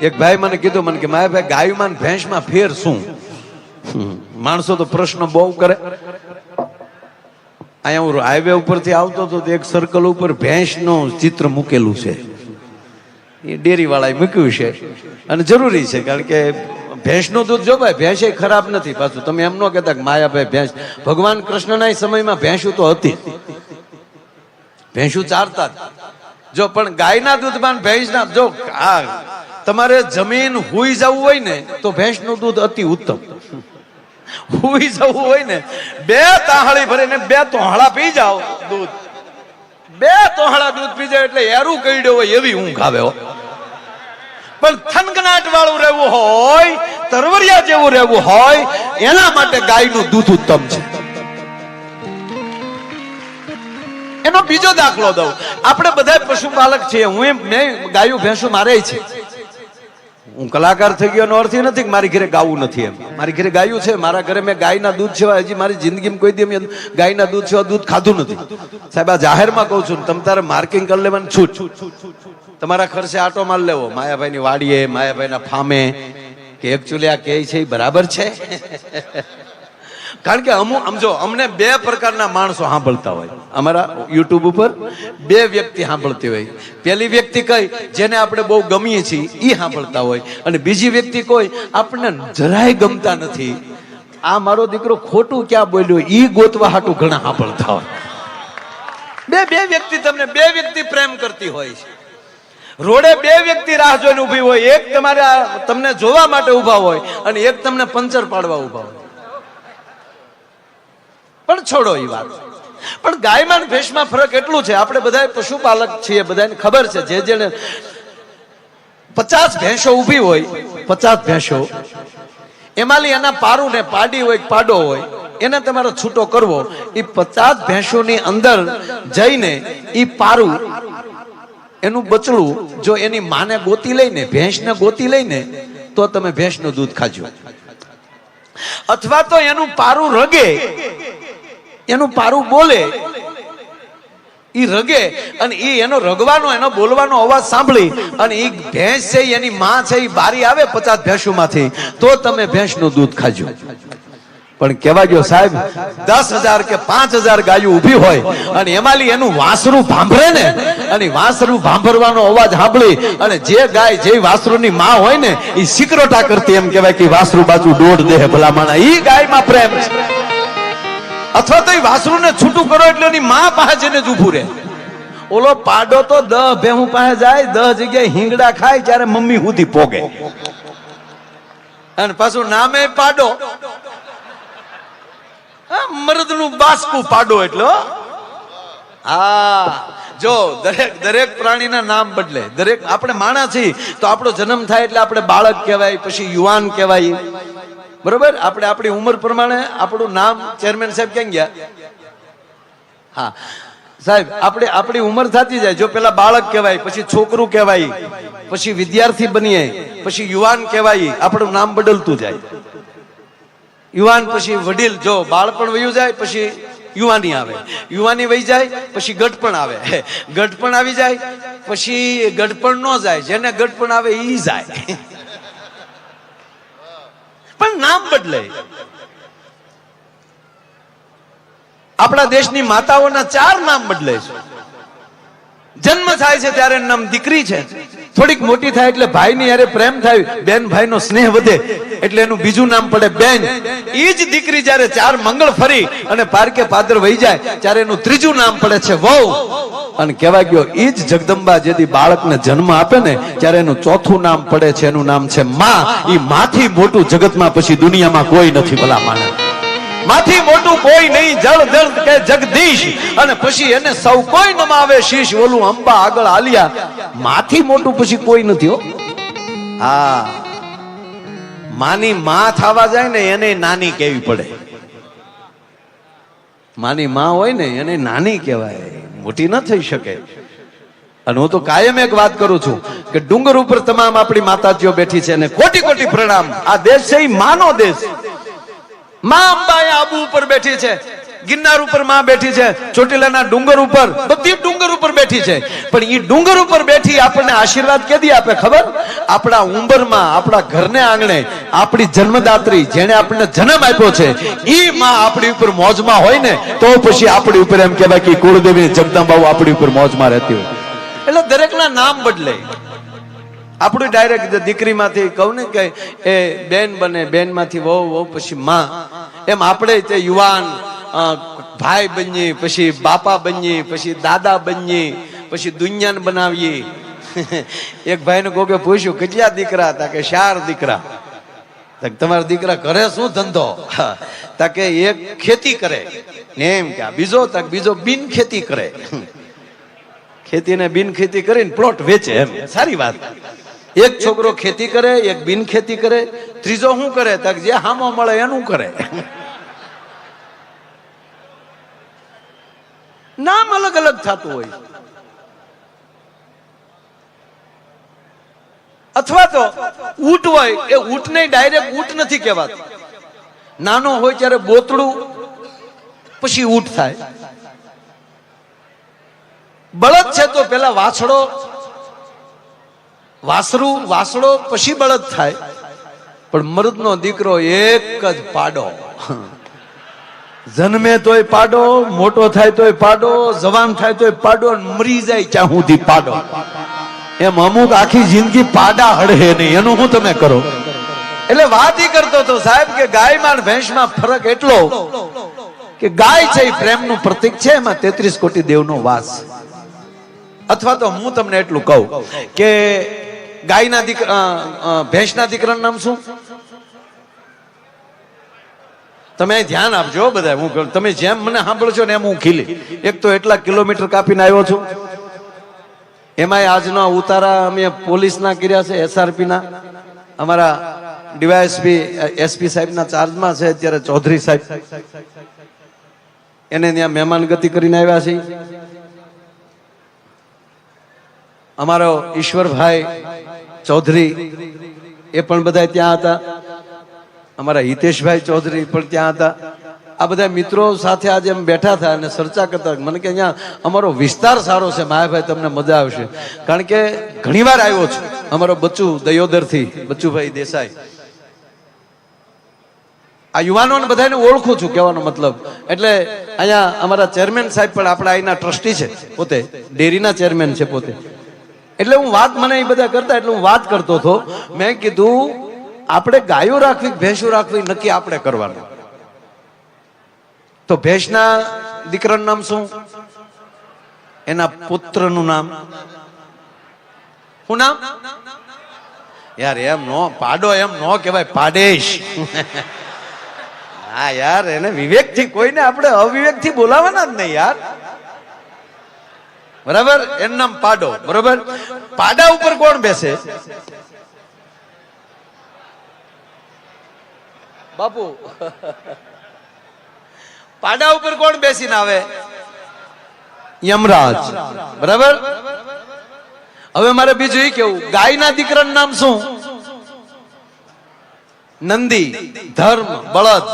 એક ભાઈ મને કીધું, મને કે મારા ભાઈ ગાયમાં ભેંસમાં ફેર શું? માણસો તો પ્રશ્ન બહુ કરે. અહીંયા હું હાઈવે ઉપરથી આવતો હતો તો એક સર્કલ ઉપર ભેંસનું ચિત્ર મૂકેલું છે. એ ડેરી વાળાએ મૂક્યું છે અને જરૂરી છે, કારણ કે ભેંસનું દૂધ જો ભાઈ, ભેંસ એ ખરાબ નથી. પાછું તમે એમ ન કહેતા કે માયાભાઈ ભેંસ, ભગવાન કૃષ્ણના સમયમાં ભેંસું તો હતી, ભેંસું ચારતા જો. પણ ગાયના દૂધમાં ભેંસના જો તમારે જમીન હુઈ જવું હોય ને તો ભેંસનું દૂધ અતિ ઉત્તમ. હુઈ જવું હોય ને 2 તાહળી ભરીને 2 તોહળા પી જાઓ દૂધ, 2 તોહળા દૂધ પી જાવ એટલે એરું કઈડ્યો હોય એવી ઊંઘ આવે. પણ થનગનાટ વાળું રહેવું હોય, તરવરિયા જેવું રહેવું હોય, એના માટે ગાયનું દૂધ ઉત્તમ છે. એનો બીજો દાખલો દઉં. આપણે બધા પશુપાલક છીએ. મેં ગાયું ભેંસું મારે છે. હું કલાકાર થઈ ગયો એનો અર્થ એ નથી કે મારી ઘરે ગાવું નથી. એમ મારી ઘરે ગાયું છે. મારા ઘરે મેં ગાયના દૂધ સિવાય હજી મારી જિંદગીમાં કોઈ દી ગાયના દૂધ સિવાય દૂધ ખાધું નથી. સાહેબ, આ જાહેરમાં કહું છું, તમે તારે માર્કિંગ કરી લેવાની છૂટ. તમારા ખર્ચે આટો માર લેવો માયાભાઈની વાડીએ, માયાભાઈના ફામે, કે એકચ્યુઅલી આ કે છે એ બરાબર છે. કારણ કે સમજો, અમને 2 પ્રકારના માણસો સાંભળતા હોય. અમારા યુટ્યુબ ઉપર 2 વ્યક્તિ સાંભળતી હોય. પહેલી વ્યક્તિ કઈ, જેને આપણે બહુ ગમીએ છીએ એ સાંભળતા હોય, અને બીજી વ્યક્તિ કોઈ આપણને જરાય ગમતા નથી. આ મારો દીકરો ખોટું ક્યાં બોલ્યો ઈ ગોતવા હાટું ઘણા સાંભળતા હોય. બે વ્યક્તિ, તમને 2 વ્યક્તિ પ્રેમ કરતી હોય છે. રોડે 2 વ્યક્તિ રાહ જોઈને ઉભી હોય. એક તમને જોવા માટે ઉભા હોય અને એક તમને પંચર પાડવા ઉભા હોય. પણ છોડો એ વાત. પણ ગાયમાં ભેંસમાં ફરક એટલું છે, આપણે બધા પશુપાલક છીએ, બધાને ખબર છે. જેને 50 ભેંસો ઊભી હોય, 50 ભેંસો, એમાંની એના પારું ને પાડી હોય, પાડો હોય, એને તમારે છૂટો કરવો. એ 50 ભેંસોની અંદર જઈને એ પારું, એનું બચડું જો એની માને ગોતી લઈને, ભેંસને ગોતી લઈને, તો તમે ભેંસનું દૂધ ખાજો. અથવા તો એનું પારું રગે, એનું પારું બોલે, ઈ રગે, અને ઈ એનો રગવાનો, એનો બોલવાનો અવાજ સાંભળી અને ઈ ભેંસ છે, એની માં છે, ઈ બારી આવે 50 ભેંસોમાંથી, તો તમે ભેંસનું દૂધ ખાજો. પણ કેવા ગયો સાહેબ, 10,000 કે 5,000 ગાયો ઊભી હોય અને એમાંલી એનું વાસરું ભાંભરે ને, અને વાસરું ભાંભરવાનો અવાજ સાંભળી અને જે ગાય, જે વાસરુની માં હોય ને, ઈ સિકરોટા કરતી, એમ કહેવાય કે વાસરું બાજુ દોડ દે ભલામણા. ઈ ગાયમાં પ્રેમ છે. અથવા તો એ વાસરું ને છૂટું કરો એટલે એની માં પાસે જઈને જ ઊભું રહે. ઓલો પાડો તો 10 ભેહું પાસે જાય, 10 જગ્યાએ હિંગડા ખાય, ત્યારે મમ્મી સુધી પોગે. અને પાછું નામે પાડો, મરદનું બાસકું પાડો એટલો. હા, જો દરેક પ્રાણીના નામ બદલે. દરેક, આપણે માણસ છીએ તો આપણો જન્મ થાય એટલે આપણે બાળક કહેવાય, પછી યુવાન કહેવાય, બરોબર? આપણે આપણી ઉંમર પ્રમાણે આપણું નામ, ચેરમેન સાહેબ ક્યાં ગયા? હા સાહેબ, આપણી ઉંમર થતી જાય. જો પેલા બાળક કહેવાય, પછી છોકરું કહેવાય, પછી વિદ્યાર્થી બનીએ, પછી યુવાન કહેવાય, આપણું નામ બદલતું જાય. યુવાન, પછી વડીલ. જો બાળપણ વયું જાય પછી યુવાની આવે, યુવાની વહી જાય પછી ગઢપણ આવે, ગઢપણ આવી જાય પછી ગઢપણ ન જાય, જેને ગઢપણ આવે ઈ જાય. પણ નામ બદલે. આપણા દેશની માતાઓના 4 નામ બદલે છે. જન્મ થાય છે ત્યારે નામ દીકરી છે, થોડીક મોટી થાય એટલે ભાઈની યારે પ્રેમ થાય, બેન ભાઈનો સ્નેહ વધે એટલે એનું બીજું નામ પડે બેન. એ જ દીકરી જયારે 4 મંગળ ફરી અને પારકે પાદર વહી જાય ત્યારે એનું ત્રીજું નામ પડે છે વહુ. અને કહેવાય ગયો એ જ જગદંબા જેથી બાળકને જન્મ આપે ને ત્યારે એનું ચોથું નામ પડે છે, એનું નામ છે માં. એ માથી મોટું જગતમાં પછી દુનિયામાં કોઈ નથી ભલા માણસ. માથી મોટું કોઈ નહીં, જળ જળ કે જગદીશ. અને પછી એને સૌ કોઈ નમાવે શીશ, ઓલું અંબા આગળ આલિયા. માથી મોટું પછી કોઈ નથી હો. હા, માની માં થવા જાય ને એને નાની કહેવી પડે. માની માં હોય ને એને નાની કહેવાય, મોટી ન થઈ શકે. અને હું તો કાયમ એક વાત કરું છું કે ડુંગર ઉપર તમામ આપણી માતાજીઓ બેઠી છે અને કોટી કોટી પ્રણામ. આ દેશ છે એ માનો દેશ. માં અંબા આબુ ઉપર બેઠી છે. ગિરનાર ઉપર માં બેઠી છે, ચોટીલાના ડુંગર ઉપર, બધી ડુંગર ઉપર બેઠી છે. પણ એ ડુંગર ઉપર બેઠી આપણને આશીર્વાદ કેદી આપે ખબર? આપણા ઉંબરમાં, આપણા ઘરને આંગણે આપણી જન્મદાત્રી જેને આપણને જન્મ આપ્યો છે ઈ માં આપણી ઉપર મોજમાં હોય ને તો પછી આપણી ઉપર એમ કહેવાય કે કુળદેવી જગદંબા આપણી ઉપર મોજમાં રહેતી હોય. એટલે દરેકના નામ બદલે. આપણું ડાયરેક્ટ દીકરીમાંથી કહું ને કે એ બેન બને, બેનમાંથી વહુ, વહુ પછી માં, એમ આપણે તે યુવાન ભાઈ બનીએ, પછી બાપા બનીએ, પછી દાદા બનીએ, પછી દુનિયાને બનાવીએ. એક ભાઈને કોકે પૂછ્યું કેટલા દીકરા હતા? કે 4 દીકરા. તમારા દીકરા કરે શું ધંધો? તાકે એક ખેતી કરે ને એમ કે બીજો બિન ખેતી કરે. ખેતી ને બિન ખેતી કરીને પ્લોટ વેચે, એમ સારી વાત. એક છોકરો ખેતી કરે, એક બિન ખેતી કરે, ત્રીજો શું કરે? તક જે હામો મળે એનું કરે. નામ અલગ અલગ થતું હોય. અથવા તો ઊંટ હોય, એ ઊંટને ડાયરેક્ટ ઊંટ નથી કહેવાતું. નાનો હોય ત્યારે બોતડું, પછી ઊંટ થાય. બળદ છે તો પેલા વાછડો, વાસરું, વાસડો, પછી બળદ થાય. પણ મર્દનો દીકરો એક જ પાડો. જન્મે તોય પાડો, મોટો થાય તોય પાડો, જવાન થાય તોય પાડો, મરી જાય ત્યાં સુધી પાડો. એમ અમુક આખી જિંદગી પાડા હડે નહીં, એનું શું તમે કરો? એટલે વાત ઈ કરતો હતો સાહેબ કે ગાયમાં ભેંસમાં ફરક એટલો કે ગાય છે એ પ્રેમનું પ્રતીક છે, એમાં 33 કોટી દેવનો વાસ. અથવા તો હું તમને એટલું કહું કે ગાયના દીકરા, ભેંસના દીકરાનું નામ શું? તમે ધ્યાન આપજો બધા. હું તમે જેમ મને સાંભળો છો ને એમ હું ખીલી. એક તો એટલા કિલોમીટર કાપીને આવ્યો છું, એમાંય આજનો ઉતારા અમે પોલીસના કર્યા છે, SRP ના. અમારા ડીવાયએસપી SP સાહેબના ચાર્જમાં છે અત્યારે ચૌધરી સાહેબ, એને ત્યાં મહેમાન ગતિ કરીને આવ્યા છે. અમારો ઈશ્વરભાઈ ચૌધરી એ પણ બધા ત્યાં હતા. અમારા હિતેશભાઈ ચૌધરી પણ ત્યાં હતા. આ બધા મિત્રો સાથે આજે અમે બેઠા હતા અને ચર્ચા કરતા. મને કે અહીંયા અમારો વિસ્તાર સારો છે માયાભાઈ, તમને મજા આવશે. કારણ કે ઘણી વાર આવ્યો છું. અમારો બચ્ચુ દયોદરથી, બચ્ચુભાઈ દેસાઈ, આ યુવાનોને બધાને ઓળખું છું, કહેવાનો મતલબ. એટલે અહીંયા અમારા ચેરમેન સાહેબ પણ આપણા અહીંના ટ્રસ્ટી છે, પોતે ડેરીના ચેરમેન છે પોતે. એટલે હું વાત, મને એ બધા કરતા એટલે હું વાત કરતો હતો. મેં કીધું આપણે ગાયો રાખવી, ભેંસો રાખવી નક્કી આપણે કરવાનું. તો ભેંસના દીકરાનું નામ શું? એના પુત્રનું નામ શું નામ? યાર એમ નો પાડો, એમ નો કહેવાય, પાડેશ. હા યાર, એને વિવેકથી, કોઈને આપણે અવિવેકથી બોલાવાના જ નહીં યાર. બરાબર? એનું નામ પાડો. બરાબર? પાડા ઉપર કોણ બેસે બાપુ? પાડા ઉપર કોણ બેસીને આવે? યમરાજ. બરાબર? હવે મારે બીજું એ કેવું, ગાયના દીકરાનું નામ શું? નંદી. ધર્મ, બળદ.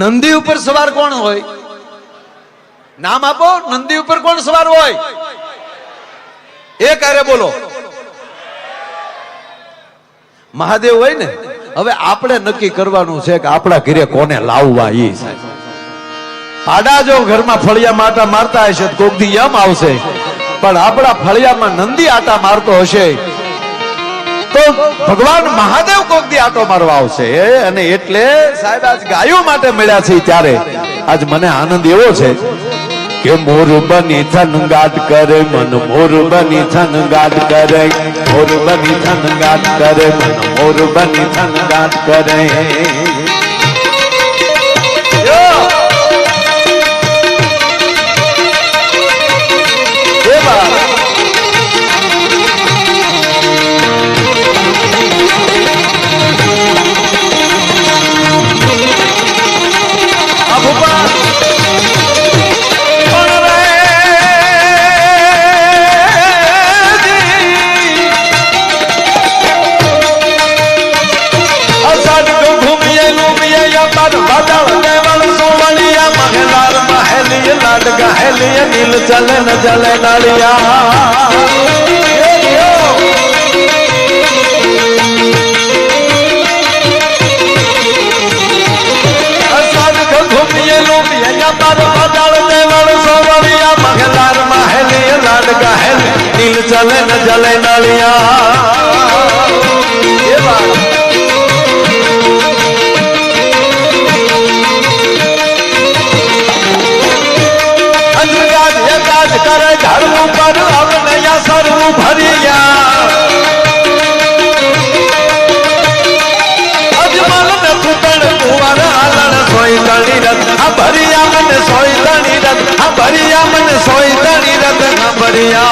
નંદી ઉપર સવાર કોણ હોય? નામ આપો. નંદી ઉપર કોણ સવાર હોય? એક આરે બોલો. મહાદેવ હોય ને. હવે આપણે નક્કી કરવાનું છે કે આપણા ઘરે કોને લાવવા. એ પાડા જો ઘરમાં ફળિયામાં આટા મારતા હશે તો કોક દી યમ આવશે, પણ આપણા ફળિયામાં નંદી આટા મારતો હશે તો ભગવાન મહાદેવ કોક દી આટો મારવા આવશે. અને એટલે સાહેબ આજ ગાયો માટે મળ્યા છે ત્યારે આજ મને આનંદ એવો છે કે મોર બની થનગાટ કરે મન, મોર બની થનગાટ કરે, મોર બની થનગાટ કરે મન, મોર બની થનગાટ કરે. लाड गहलिया नील चले न जले नालिया घूमिए लूमिया पर बदल देवल सोवरिया मगलार महलिया लाड गहल नील चले न जले नालिया ये बात करे धर्म पर अब नया सर्व भरिया अजमल न कुतन कुंवर आलन सोई तणी रत भरिया मन सोई तणी रत भरिया मन सोई तणी रत भरिया